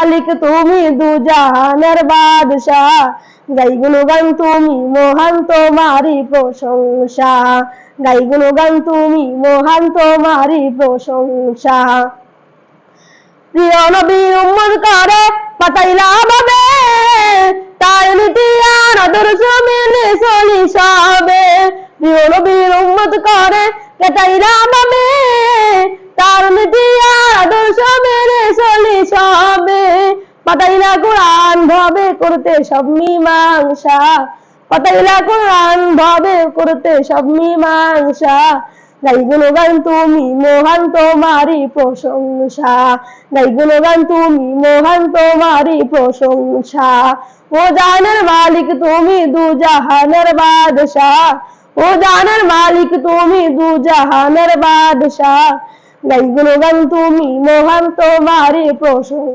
মালিক তুমি দু জাহানের বাদশাহ, গাই গুণগান তুমি মহান তোমারই প্রশংসা, গাই গুণগান তুমি মহান তোমারই প্রশংসা। প্রিয় নবীর উম্মত করে পাতাইলা ভাবে, তার নীতি আর আদর্শ মেনে চলি সবে। প্রিয় নবীর উম্মত করে পাতাইলা ভাবে, তার নীতি আর আদর্শ মেনে চলি সবে। পাতাইলা কোরআন ভাবে করতে সব মীমাংসা, পাতাইলা কোরআন ভাবে করতে সব মীমাংসা। গাই গুণগান তুমি মহান তোমারই প্রশংসা, গাই গুণগান তুমি মহান তোমারই প্রশংসা। ও জানের মালিক তুমি দু জাহানের বাদশাহ, ও জানের মালিক তুমি দু জাহানের বাদশাহ, গাই গুণগান তুমি মহান তোমারই প্রশংসা।